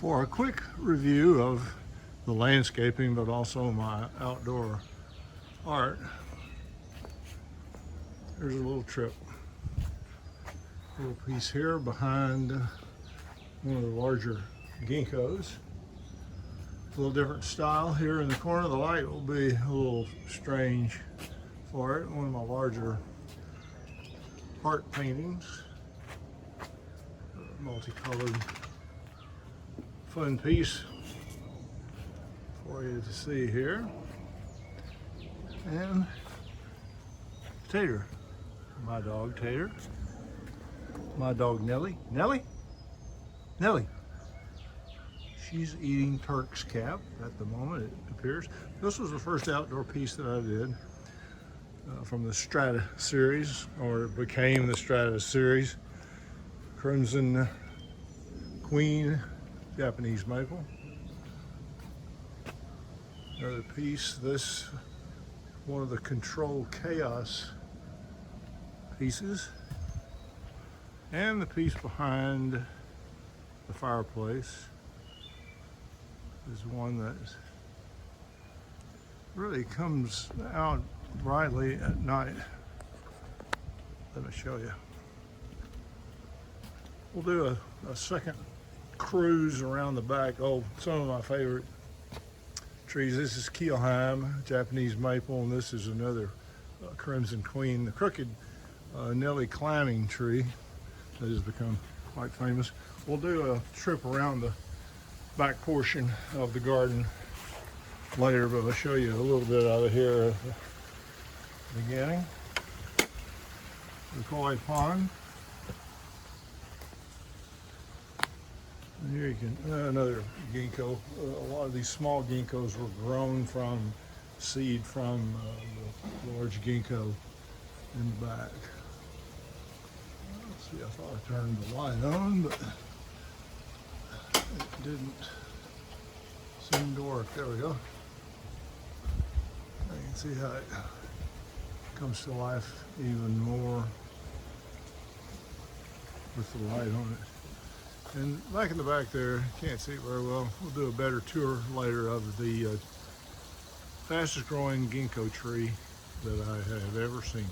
For a quick review of the landscaping, but also my outdoor art, there's a little trip. A little piece here behind one of the larger ginkgos. A little different style here in the corner. The light will be a little strange for it. One of my larger art paintings. Multicolored fun piece for you to see here. And Tater, my dog Tater. My dog Nellie. Nellie? Nellie. She's eating Turk's cap at the moment, it appears. This was the first outdoor piece that I did from the Strata series, or it became the Strata series. Crimson Queen Japanese maple. Another piece, this one of the Control Chaos pieces. And the piece behind the fireplace is one that really comes out brightly at night. Let me show you. We'll do a second cruise around the back. Oh, some of my favorite trees. This is Keelheim, Japanese maple, and this is another Crimson Queen, the crooked Nellie climbing tree that has become quite famous. We'll do a trip around the back portion of the garden later, but I'll show you a little bit out of here at the beginning. The koi pond. And here you can, another ginkgo. A lot of these small ginkgos were grown from seed from the large ginkgo in the back. Let's see, I thought I turned the light on, but it didn't seem to work. There we go. You can see how it comes to life even more with the light on it. And back in the back there, can't see it very well. We'll do a better tour later of the fastest growing ginkgo tree that I have ever seen.